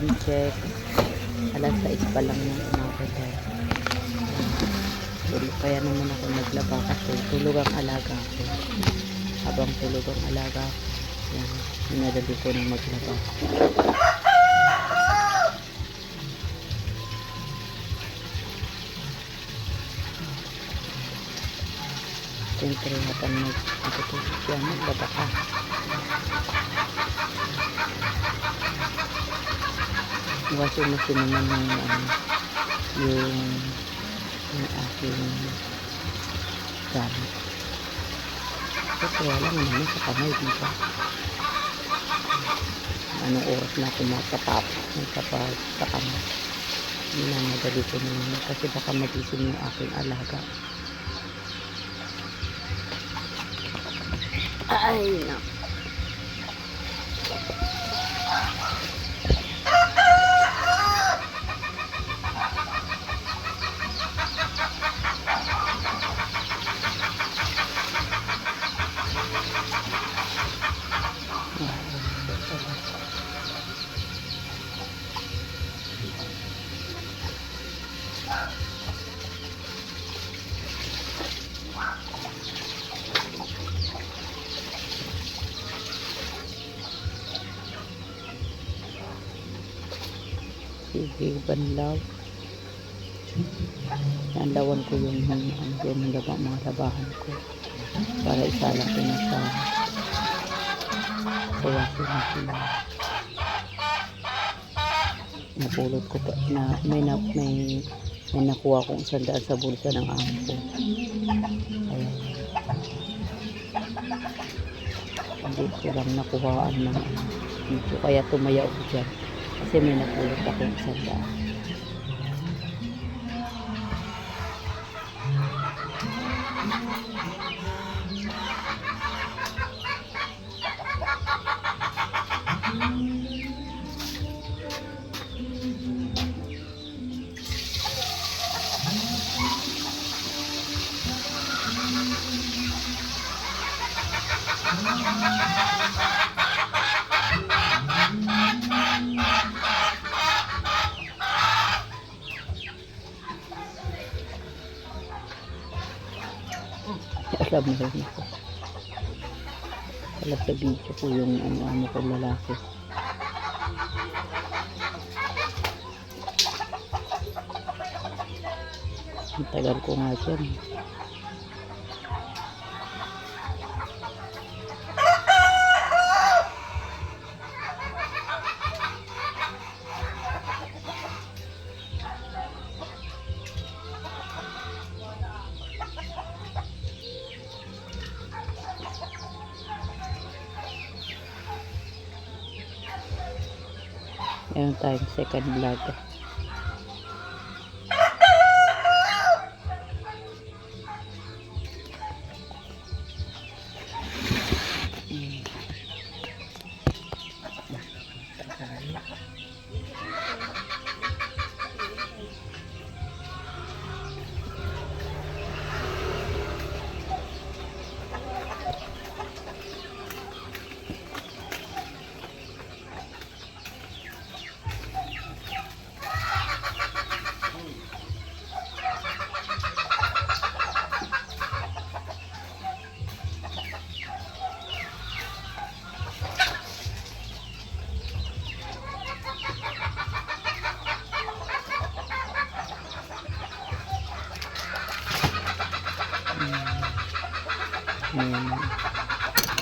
time check. Alas 6 pa lang ng umaga daw. Kaya naman ako naglaba kasi tulog ang alaga ko. Habang tulog ang alaga ko, yan, minadali ko na maglaba. Siyempre, habang nagtutulog siya, maglaba ka. Washing machine naman yung aking gamit. Kasi wala naman sa kamay dito. Anong oras na ako magkapag sa kamay. Hindi na madali ko naman kasi baka magising yung aking alaga. Ay, no. Sige, banlaw. Nandawan ko yung mga labahan ko para isalang ko na sa washing machine. Napulot ko pa na may nakuha kong 100 sa bulsa ng amo ko. Ayan. Hindi ko lang nakuhaan ng dito, kaya tumaya ako dyan kasi may napulot akong 100. Alam mo rin ako. Alam sa video ko yung ano ko lalaki. Ang tagal ko nga dyan. Meron tayong second vlog.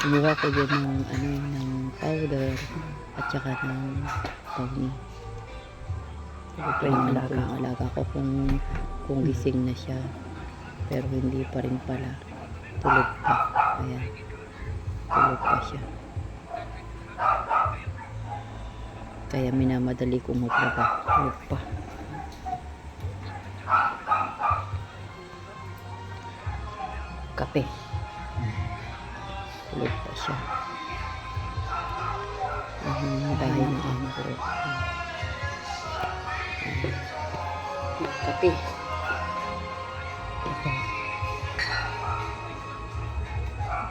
Kumuha ko din ng powder at saka ng tawni. Ito yung alaga ko kung gising na siya, pero hindi pa rin pala, tulog pa. Ayan, tulog pa siya, kaya minamadali kong maglaba. Tulog pa. Kape. Tulog pa siya. Bahay ng amo ko. Kape.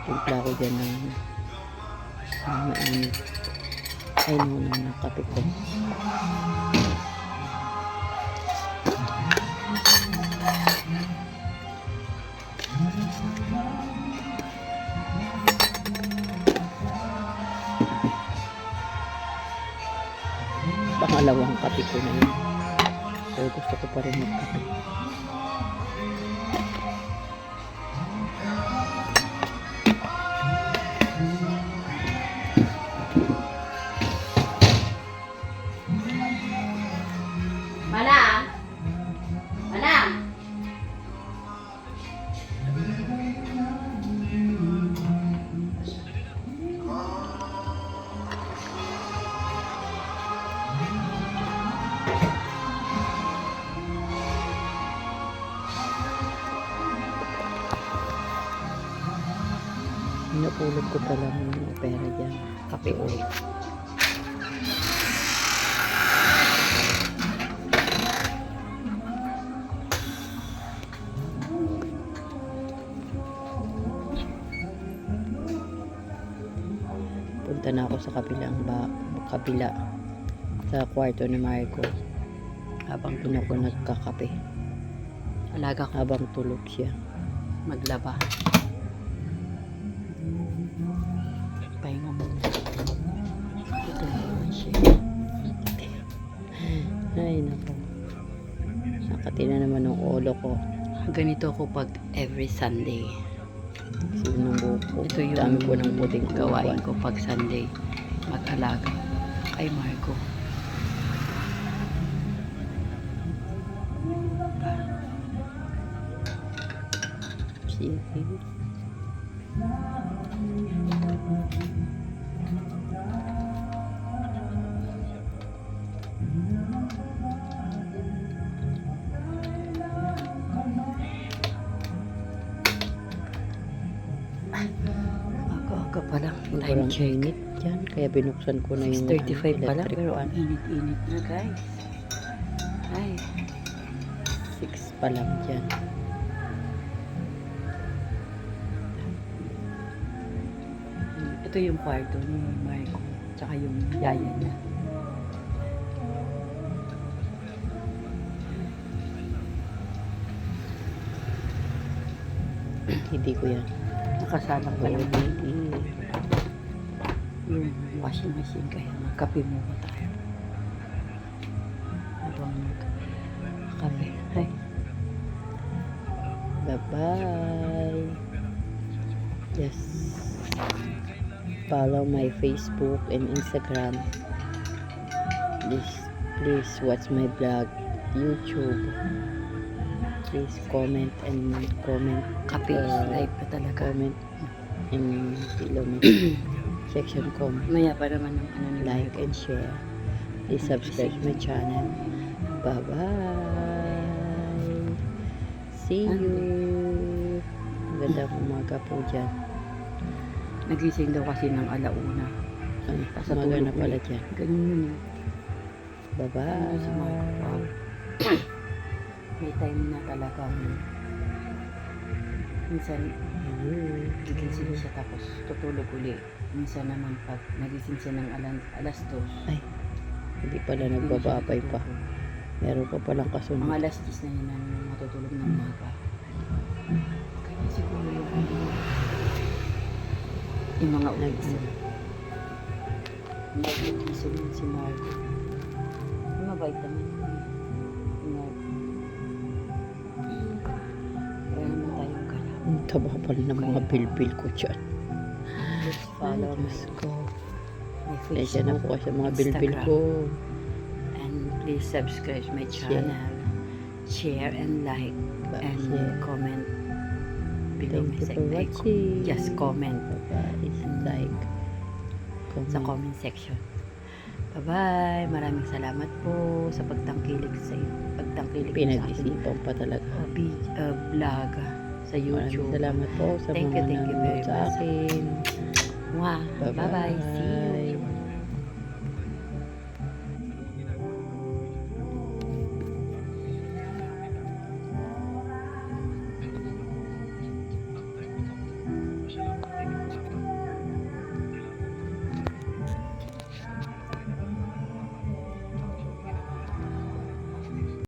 Timpla ko dyan ng mainit. Ay, ng kape ko. Pangalawang kape ko na yun. Pero gusto ko pa rin magkape. Manang! Manang! Napulot ko pa lang yung pera dyan. Kape ulit. Punta na ako sa kabila sa kwarto ni Marco habang doon ako nagkakape. Alaga ko habang tulog siya. Maglaba. Pahinga mo. Ito naman siya. Ay, naku. Nakati na naman ng ulo ko. Ganito ako pag every Sunday. Sinubo ko. Ito yung dami ko ng puting gawain ko pag Sunday. Mag-alaga kay Marco. Sige. Aga-aga pa lang. Time check. Init dyan. Kaya binuksan ko na yung 6:35 pa lang. electric Pero fan. ang init-init na, guys. Ay. 6 pa lang dyan. Ito yung kwarto ni Marco. Tsaka yung yaya niya. Hindi ko yan. Nakasalang ka lang. Hindi. Yung washing machine. Kaya magkape muna tayo. Habang magkape. Ay. Bye-bye. Yes. Follow my Facebook and Instagram. Please watch my blog, YouTube. Please comment. Kape is life pa talaga. Comment and below my section comment. Maya pa naman ng ano ni Like Marco. and share. Please subscribe my channel. Bye-bye. See you. Magandang umaga po dyan. Nagising daw kasi ng alauna. Ay, Sa umaga tulog na pala ulit. dyan. Ganun yun. Bye-bye. Si Marco. May time na talagang minsan gigising siya tapos tutulog uli. Minsan naman pag nagising siya ng alas 2. Ay, hindi pala nagbababay pa. Meron pa palang Mga kasunod. alas 10 na yun na matutulog ng umaga. Kaya siguro yung mga ulit. Nag-iisip yun si Marco. Mabait naman si Marco. Kaya naman tayong kalap. Ang taba pala ng mga bilbil ko dyan. Let's follow my Kaya na po sa mga bilbil Instagram. ko. And please subscribe my channel. Share and like and Share. comment below Thank my you for section. watching. Just comment Like, sa comment section. Bye-bye. Maraming salamat po sa pagtangkilik sa pagtangkilik sa aking Pinag-isipan pa talaga. vlog sa YouTube. Maraming salamat po sa Thank mga you very nanonood sa much. akin. Mwah. Bye-bye. Bye-bye. See you.